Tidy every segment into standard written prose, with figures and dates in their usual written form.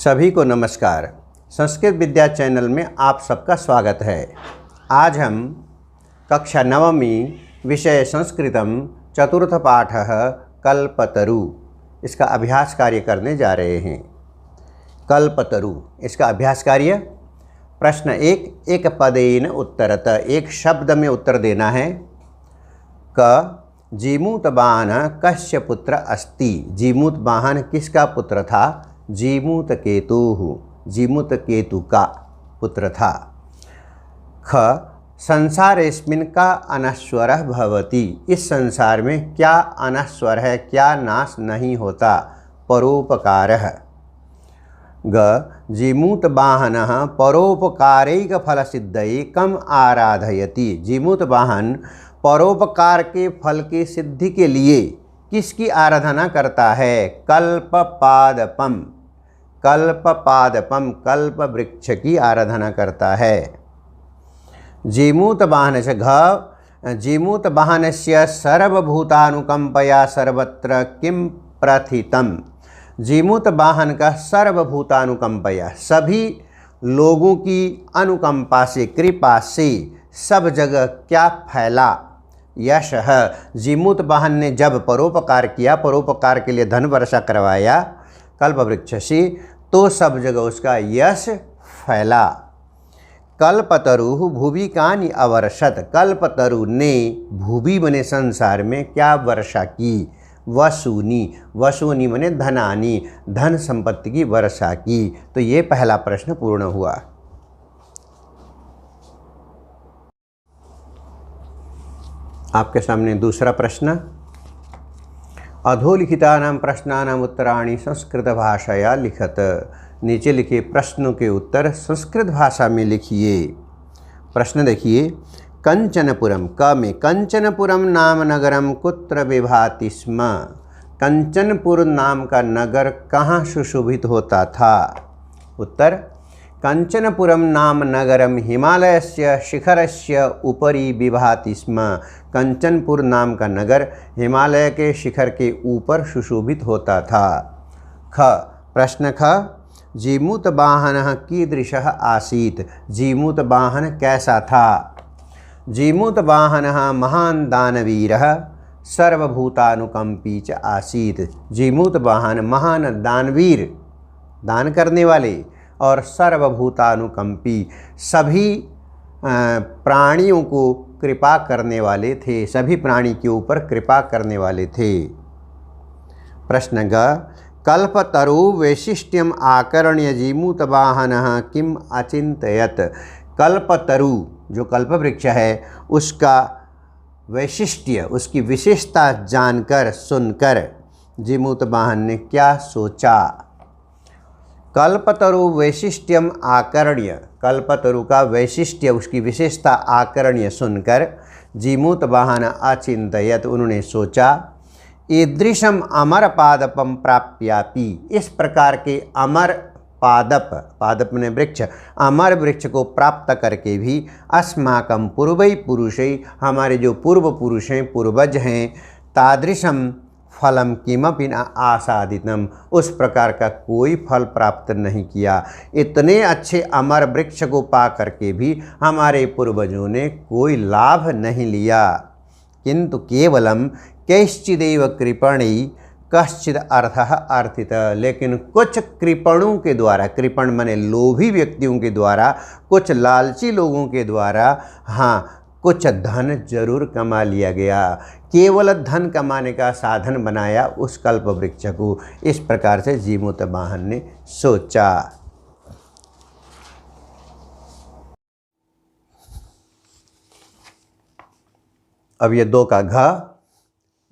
सभी को नमस्कार। संस्कृत विद्या चैनल में आप सबका स्वागत है। आज हम कक्षा नवमी विषय संस्कृतम चतुर्थ पाठ कल्पतरु इसका अभ्यास कार्य करने जा रहे हैं। कल्पतरु इसका अभ्यास कार्य। प्रश्न एक पदेन उत्तरत, एक शब्द में उत्तर देना है। क जीमूतवाहन कस्य पुत्र अस्ति, जीमूतवाहन किसका पुत्र था? जीमूतकेतुः, जीमूतकेतु का पुत्र था। ख संसारेस्मिन् का अनश्वरः भवति, इस संसार में क्या अनश्वर है, क्या नाश नहीं होता? परोपकारः। ग जीमूतवाहनः परोपकारैकफलसिद्धये कम आराधयति, जीमूतवाहन परोपकार के फल की सिद्धि के लिए किसकी आराधना करता है? कल्पपादपम, कल्पपादपम कल्प वृक्ष की आराधना करता है। जीमूतवाहनस्य घ जीमूतवाहनस्य सर्वभूतानुकंपया सर्वत्र किम प्रथितम, जीमूतवाहन का सर्वभूतानुकंपया सभी लोगों की अनुकंपा से, कृपा से सब जगह क्या फैला? यश है। जीमूतवाहन ने जब परोपकार किया, परोपकार के लिए धन वर्षा करवाया कल्पवृक्ष से, तो सब जगह उसका यश फैला। कल्पतरु भुवि कानि अवर्षत, कल्पतरु ने भुवि बने संसार में क्या वर्षा की? वसूनी, वसूनी मने धनानी, धन संपत्ति की वर्षा की। तो ये पहला प्रश्न पूर्ण हुआ। आपके सामने दूसरा प्रश्न। अधोलिखितानां प्रश्नानां उत्तराणि संस्कृत भाषाया लिखत, नीचे लिखे प्रश्नों के उत्तर संस्कृत भाषा में लिखिए। प्रश्न देखिए। कंचनपुरम, क में कंचनपुरम नाम नगरम कुत्र विभाति स्म, कंचनपुर नाम का नगर कहाँ सुशोभित होता था? उत्तर कंचनपुरम नाम नगरम हिमालयस्य शिखरस्य उपरि विभाति स्म, कंचनपुर नाम का नगर हिमालय के शिखर के ऊपर सुशोभित होता था। ख प्रश्न ख जीमूतवाहनः कीदृशः आसीत्, जीमूतवाहन कैसा था? जीमूतवाहनः महान् दानवीरः सर्वभूतानुकंपी च आसीत्, जीमूतवाहन महान दानवीर, दान करने वाले और सर्वभूतानुकंपी सभी प्राणियों को कृपा करने वाले थे, सभी प्राणी के ऊपर कृपा करने वाले थे। प्रश्न ग कल्पतरु वैशिष्ट्यम आकर्ण्य जीमूतवाहनः किम अचिंतयत, कल्पतरु जो कल्पवृक्ष है उसका वैशिष्ट्य, उसकी विशेषता जानकर सुनकर जीमूतवाहन ने क्या सोचा? कल्पतरु वैशिष्ट्यम आकर्ण्य, कल्पतरु का वैशिष्ट्य, उसकी विशेषता आकर्ण्य सुनकर जीमूतवाहन अचिंतयत, उन्होंने सोचा। ईदृशम अमर पादपम प्राप्यापि, इस प्रकार के अमर पादप, पादप ने वृक्ष, अमर वृक्ष को प्राप्त करके भी अस्माकं पूर्वै पुरुषै, हमारे जो पूर्व पुरुष हैं, पूर्वज हैं, तादृशम फलम किमपि न आसादितम, उस प्रकार का कोई फल प्राप्त नहीं किया। इतने अच्छे अमर वृक्ष को पा करके भी हमारे पूर्वजों ने कोई लाभ नहीं लिया। किंतु केवलम कैश्चिदेव कृपणै कश्चिद अर्थः अर्थित, लेकिन कुछ कृपणों के द्वारा, कृपण माने लोभी व्यक्तियों के द्वारा, कुछ लालची लोगों के द्वारा, हाँ कुछ धन जरूर कमा लिया गया। केवल धन कमाने का साधन बनाया उस कल्प वृक्ष को। इस प्रकार से जीमूतवाहन ने सोचा। अब ये दो का घ,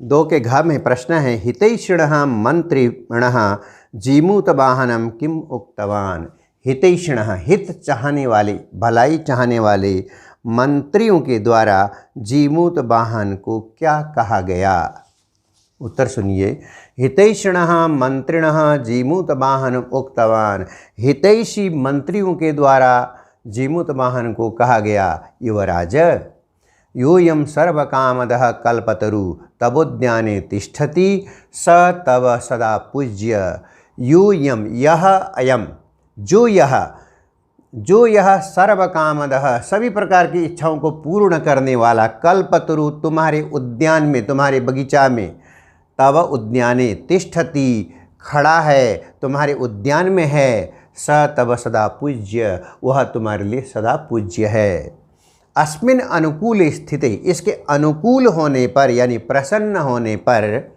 दो के घ में प्रश्न है। हितैषिणः मंत्रिणः जीमूतवाहनम किम उक्तवान, हितैषिणः हित चाहने वाले, भलाई चाहने वाले मंत्रियों के द्वारा जीमूतवाहन को क्या कहा गया? उत्तर सुनिए। हितैषिणः मंत्रिणः जीमूतवाहन उक्तवान, हितैषी मंत्रियों के द्वारा जीमूतवाहन को कहा गया, युवराज यूयं सर्वकामदः कल्पतरु तबोद्याने तिष्ठति स तव सदा पूज्य, यूयम यह अयम, जो यह सर्वकामदः सभी प्रकार की इच्छाओं को पूर्ण करने वाला, कल्पतरु तुम्हारे उद्यान में, तुम्हारे बगीचा में, तव उद्याने तिष्ठति खड़ा है, तुम्हारे उद्यान में है, स तव सदा पूज्य वह तुम्हारे लिए सदा पूज्य है। अस्मिन अनुकूल स्थिति, इसके अनुकूल होने पर यानी प्रसन्न होने पर,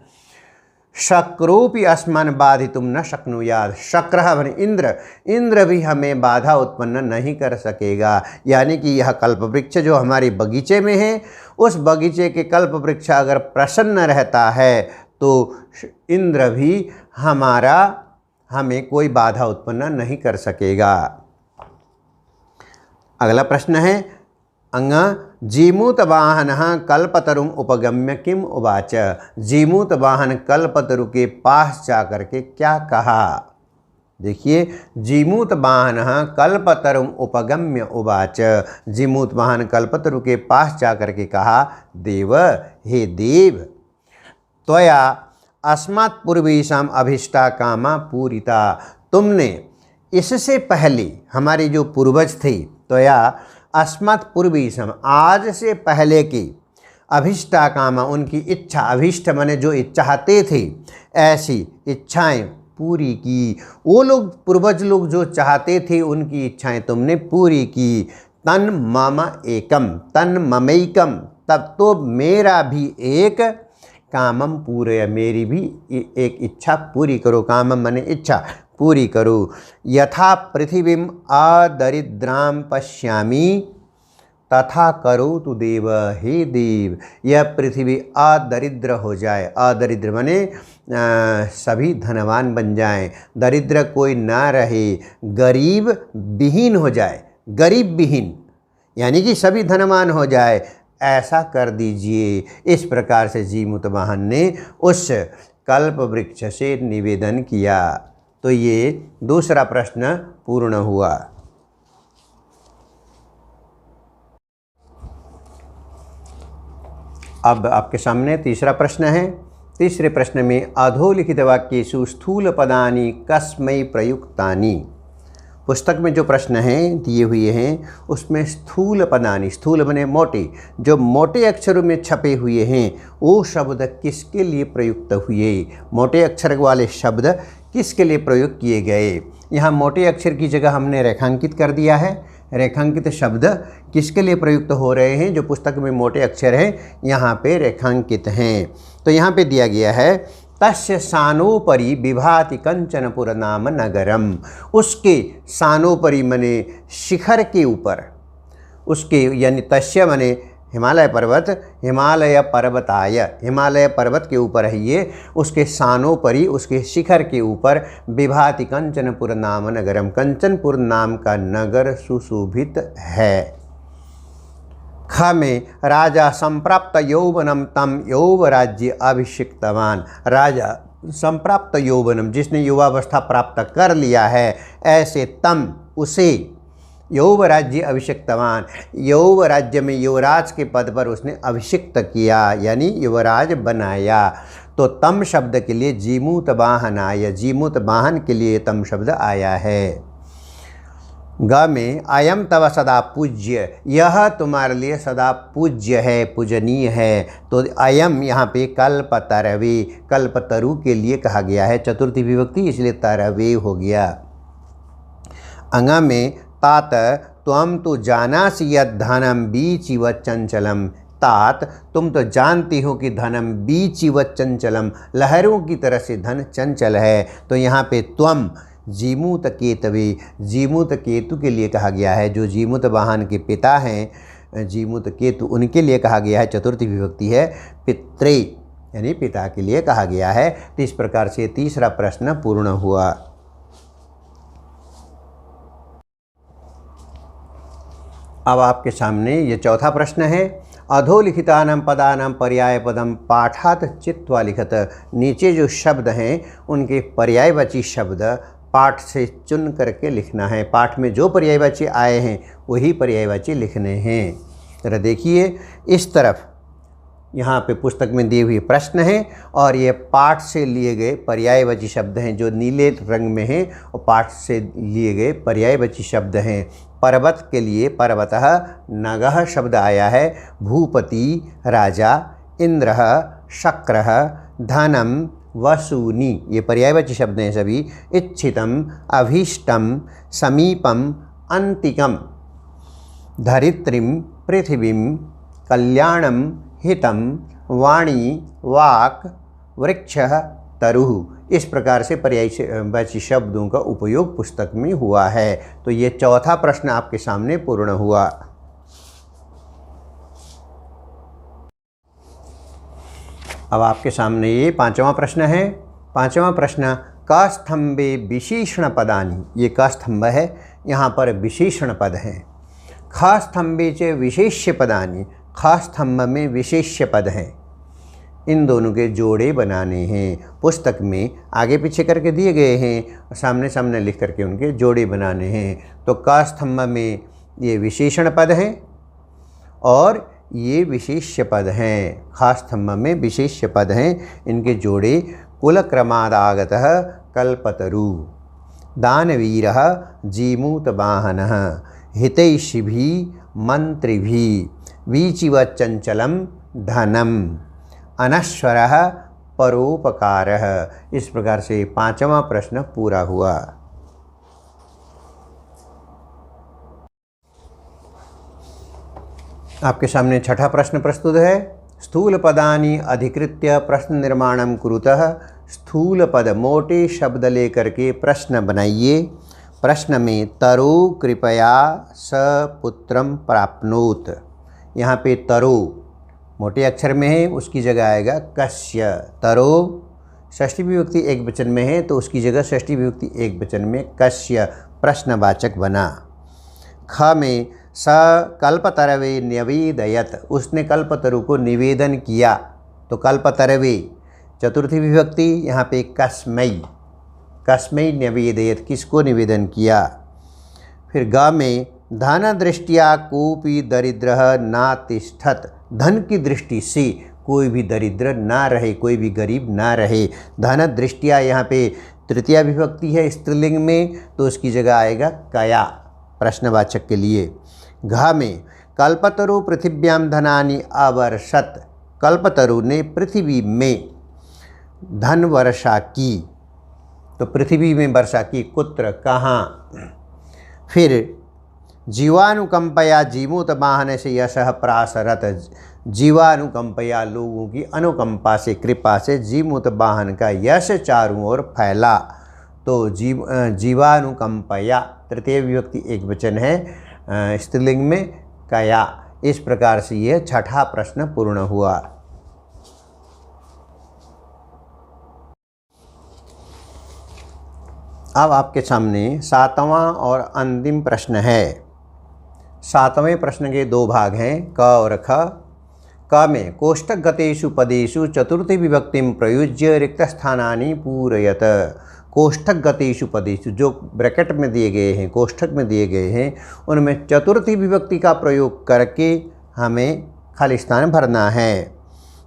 शक्रोपि अस्मान बाधितुम न शक्नुयात्, शक्रः माने इंद्र, इंद्र भी हमें बाधा उत्पन्न नहीं कर सकेगा। यानी कि यह कल्पवृक्ष जो हमारे बगीचे में है, उस बगीचे के कल्पवृक्ष अगर प्रसन्न रहता है तो इंद्र भी हमें कोई बाधा उत्पन्न नहीं कर सकेगा। अगला प्रश्न है अंग जीमूतवाहनः कल्पतरुम उपगम्य किम उवाच, जीमूतवाहन कल्पतरु के पास जाकर के क्या कहा। देखिए, जीमूतवाहनः कल्पतरुम उपगम्य उवाच, जीमूतवाहन कल्पतरु के पास जाकर के कहा, देव हे देव, त्वया अस्मात् पूर्वेषाम् अभीष्टा कामा पूरिता, तुमने इससे पहले हमारे जो पूर्वज थे, त्वया अस्मत् पूर्वेषाम् आज से पहले की, अभीष्टा कामा उनकी इच्छा, अभीष्ट माने जो चाहते थे, ऐसी इच्छाएं पूरी की। वो लोग पूर्वज लोग जो चाहते थे उनकी इच्छाएं तुमने पूरी की। तन मम एकम, तन ममैकम, तब तो मेरा भी एक, कामम पूरे, मेरी भी एक इच्छा पूरी करो। कामम माने इच्छा पूरी करो। यथा पृथिवीम अदरिद्राम पश्यामि तथा करो तु देव, हे देव यह पृथ्वी अदरिद्र हो जाए, अदरिद्र माने सभी धनवान बन जाएं, दरिद्र कोई ना रहे, गरीब विहीन हो जाए, गरीब विहीन यानी कि सभी धनवान हो जाए, ऐसा कर दीजिए। इस प्रकार से जीमूतवाहन ने उस कल्प वृक्ष से निवेदन किया। तो ये दूसरा प्रश्न पूर्ण हुआ। अब आपके सामने तीसरा प्रश्न है। तीसरे प्रश्न में अधोलिखित वाक्येषु स्थूल पदानि कस्मै प्रयुक्तानि, पुस्तक में जो प्रश्न हैं दिए हुए हैं उसमें स्थूल पदानि, स्थूल बने मोटे, जो मोटे अक्षरों में छपे हुए हैं वो शब्द किसके लिए प्रयुक्त हुए, मोटे अक्षर वाले शब्द किसके लिए प्रयोग किए गए। यहाँ मोटे अक्षर की जगह हमने रेखांकित कर दिया है। रेखांकित शब्द किसके लिए प्रयुक्त हो रहे हैं, जो पुस्तक में मोटे अक्षर हैं यहाँ पे रेखांकित हैं। तो यहाँ पे दिया गया है तस्य सानोपरि विभाति कंचनपुर नाम नगरम, उसके सानोपरि मने शिखर के ऊपर, उसके यानी तस्य मने हिमालय पर्वत, हिमालय पर्वताय, हिमालय पर्वत के ऊपर है ये, उसके सानोपरि उसके शिखर के ऊपर विभाति कंचनपुर नाम नगरम, कंचनपुर नाम का नगर सुशोभित है। ख में राजा संप्राप्त यौवनम तम यौवराज्य अभिषिक्तवान, राजा संप्राप्त यौवनम जिसने युवावस्था प्राप्त कर लिया है, ऐसे तम उसे यौवराज्य अभिषिक्तवान, यौवराज्य में युवराज के पद पर उसने अभिषिक्त किया यानी युवराज बनाया। तो तम शब्द के लिए जीमूतवाहन आया, जीमूतवाहन के लिए तम शब्द आया है। ग में अयम तव सदा पूज्य, यह तुम्हारे लिए सदा पूज्य है, पूजनीय है। तो अयम यहाँ पे कल्पतरवे, कल्पतरु के लिए कहा गया है, चतुर्थी विभक्ति इसलिए तरवे हो गया। अंगा में तात त्वम तो जानासि यद धनम बीचिव चंचलम, तात तुम तो जानती हो कि धनम बीचिव चंचलम, लहरों की तरह से धन चंचल है। तो यहाँ पे त्वम जीमूत केतवे, जीमूत केतु के लिए कहा गया है, जो जीमूतवाहन के पिता हैं जीमूत केतु, उनके लिए कहा गया है, चतुर्थी विभक्ति है, पित्रे यानी पिता के लिए कहा गया है। तो इस प्रकार से तीसरा प्रश्न पूर्ण हुआ। अब आपके सामने ये चौथा प्रश्न है। अधोलिखितानां पदानां पर्याय पदम पाठात चित्वा लिखत, नीचे जो शब्द हैं उनके पर्यायवाची शब्द पाठ से चुन करके लिखना है। पाठ में जो पर्यायवाची आए हैं वही पर्यायवाची लिखने हैं। जरा देखिए, इस तरफ यहाँ पे पुस्तक में दिए हुए प्रश्न हैं और ये पाठ से लिए गए पर्यायवाची शब्द हैं। जो नीले रंग में हैं और पाठ से लिए गए पर्यायवाची शब्द हैं। पर्वत के लिए पर्वतः नगः शब्द आया है। भूपति राजा, इंद्रः शक्रः, धनम वसूनि ये पर्यायवाची शब्द हैं सभी। इच्छितम, अभीष्टम, समीपम, अंतिकम, धरित्रीम, पृथिवीम, कल्याणम, हितम, वाणी, वाक, वृक्षः, तरुः। इस प्रकार से पर्यायवाची शब्दों का उपयोग पुस्तक में हुआ है। तो ये चौथा प्रश्न आपके सामने पूर्ण हुआ। अब आपके सामने ये पांचवा प्रश्न है। पांचवा प्रश्न, क स्तंभे विशेषण पदानि। ये क स्तंभ है, यहाँ पर विशेषण पद हैं। ख स्तंभे च विशेष्य पदानि। ख स्तंभ में विशेष्य पद हैं। इन दोनों के जोड़े बनाने हैं। पुस्तक में आगे पीछे करके दिए गए हैं और सामने सामने लिख करके उनके जोड़े बनाने हैं। तो क स्तंभ में ये विशेषण पद हैं और ये विशेष्य पद हैं। ख स्तंभ में विशेष्य पद हैं। इनके जोड़े कुलक्रमादागतः कल्पतरु, दानवीरः जीमूतवाहनः, हितैषिभिः मंत्रिभिः, वीचिव चंचलम धनम, अनश्वरः परोपकारः। इस प्रकार से पांचवा प्रश्न पूरा हुआ। आपके सामने छठा प्रश्न प्रस्तुत है। स्थूल पदानि अधिकृत्य प्रश्न निर्माणम कुरुतः। स्थूल पद मोटे शब्द लेकर के प्रश्न बनाइए। प्रश्न में तरो कृपया सपुत्रम प्राप्नोत। यहाँ पे तरो मोटे अक्षर में है, उसकी जगह आएगा कस्य। तरो षष्ठी विभक्ति एक वचन में है तो उसकी जगह षष्ठी विभक्ति एक वचन में कस्य प्रश्नवाचक बना। ख में स कल्पतरवे न्यवेदयत। उसने कल्पतरु को निवेदन किया तो कल्पतरवे चतुर्थी विभक्ति, यहाँ पे कस्मै। कस्मै न्यवेदयत, किसको निवेदन किया। फिर ग में धन दृष्टिया कोपि दरिद्रः नातिष्ठत। धन की दृष्टि से कोई भी दरिद्र ना रहे, कोई भी गरीब ना रहे। धन दृष्टिया यहाँ पे तृतीया विभक्ति है स्त्रीलिंग में तो उसकी जगह आएगा कया प्रश्नवाचक के लिए। घ में कल्पतरु पृथिव्याम धनानि अवर्षत। कल्पतरु ने पृथ्वी में धन वर्षा की तो पृथ्वी में वर्षा की, कुत्र कहाँ। फिर जीवानुकंपया जीमूत वाहन से यशः प्रासरत। जीवानुकंपया लोगों की अनुकंपा से, कृपा से जीमूत वाहन का यश चारों ओर फैला। तो जीवानुकंपया तृतीय विभक्ति एक वचन है स्त्रीलिंग में कया। इस प्रकार से यह छठा प्रश्न पूर्ण हुआ। अब आपके सामने सातवां और अंतिम प्रश्न है। सातवें प्रश्न के दो भाग हैं, क और ख। क में कोष्ठक गतेषु पदेषु चतुर्थी विभक्तिं प्रयुज्य रिक्त स्थानानि पूरयत। कोष्ठक गतेषु पदेषु जो ब्रैकेट में दिए गए हैं, कोष्ठक में दिए गए हैं, उनमें चतुर्थी विभक्ति का प्रयोग करके हमें खाली स्थान भरना है।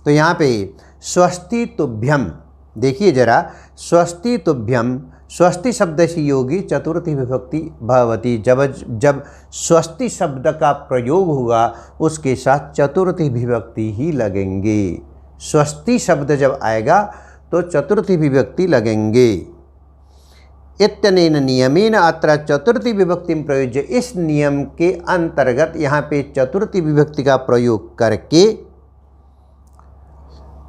तो यहाँ पे स्वस्ति तुभ्यम, देखिए जरा, स्वस्ति तुभ्यम, स्वस्ति शब्द से योगी चतुर्थी विभक्ति भवती। जब स्वस्ति शब्द का प्रयोग होगा उसके साथ चतुर्थी विभक्ति ही लगेंगे। स्वस्ति शब्द जब आएगा तो चतुर्थी विभक्ति लगेंगे। इत्यनेन नियमेन अत्र चतुर्थी विभक्ति प्रयोज्य। इस नियम के अंतर्गत यहाँ पे चतुर्थी विभक्ति का प्रयोग करके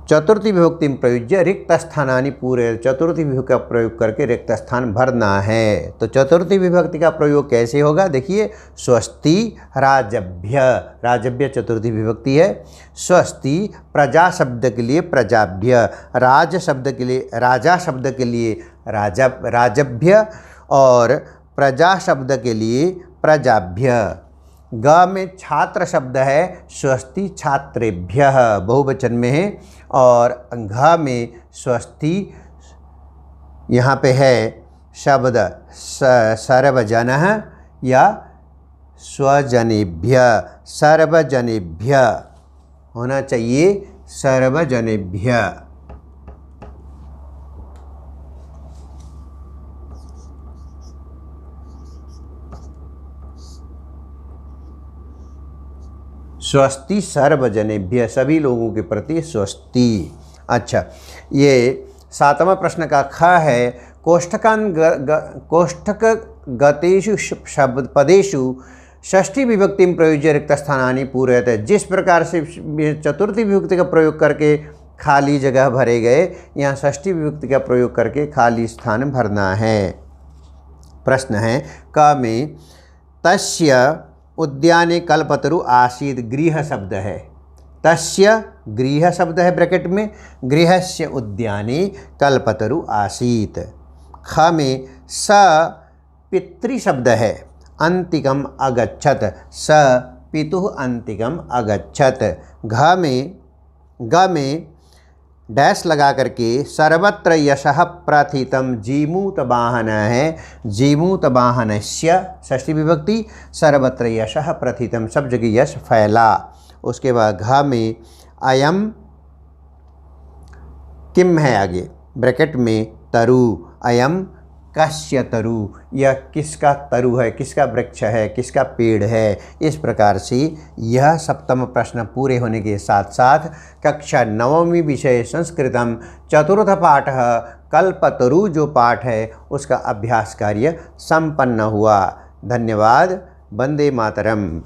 चतुर्थी विभक्ति प्रयुज्य रिक्त स्थानानि पूरे। चतुर्थी विभक्ति का प्रयोग करके रिक्त स्थान भरना है। तो चतुर्थी विभक्ति का प्रयोग कैसे होगा, देखिए, स्वस्ति राजभ्य, राजभ्य चतुर्थी विभक्ति है। स्वस्ति प्रजा शब्द के लिए प्रजाभ्य, राज शब्द के लिए राजा शब्द के लिए राजभ्य और प्रजा शब्द के लिए प्रजाभ्य। ग में छात्र शब्द है, स्वस्ति छात्रेभ्य बहुवचन में है। और घ में स्वस्ति यहाँ पे है शब्द सर्वजनः या स्वजनेभ्य, सर्वजनेभ्य। होना चाहिए सर्वजनेभ्य। स्वस्ति सर्वजनेभ्य, सभी लोगों के प्रति स्वस्ति। अच्छा, ये 7वां प्रश्न का ख है, कोष्ठक गतेषु शब्द पदेषु षष्ठी विभक्ति प्रयुज्य रिक्त स्थानानि पूरयते। जिस प्रकार से चतुर्थी विभक्ति का प्रयोग करके खाली जगह भरे गए, यहाँ षष्ठी विभक्ति का प्रयोग करके खाली स्थान भरना है। प्रश्न है क में तस्य उद्याने कल्पतरु आसीत्, गृह शब्द है, तस्य गृह शब्द है ब्रैकेट में, गृहस्य उद्याने कल्पतरु आसीत्। ख में स पितृ शब्द है, अंतिकम अगच्छत, स पितुः अंतिकम अगच्छत। ग में डैश लगा करके सर्वत्र यशः प्रथितम, जीमूत वाहन है, जीमूत वाहनस्य षष्ठी विभक्ति, सर्वत्र यशः प्रथितम, सब जगह यश फैला। उसके बाद घ में अयम किम है आगे ब्रैकेट में तरु, अयम कस्य तरु, यह किसका तरु है, किसका वृक्ष है, किसका पेड़ है। इस प्रकार से यह 7वां प्रश्न पूरे होने के साथ साथ कक्षा 9वीं विषय संस्कृतम चतुर्थ पाठ कल्पतरु जो पाठ है उसका अभ्यास कार्य संपन्न हुआ। धन्यवाद। वंदे मातरम।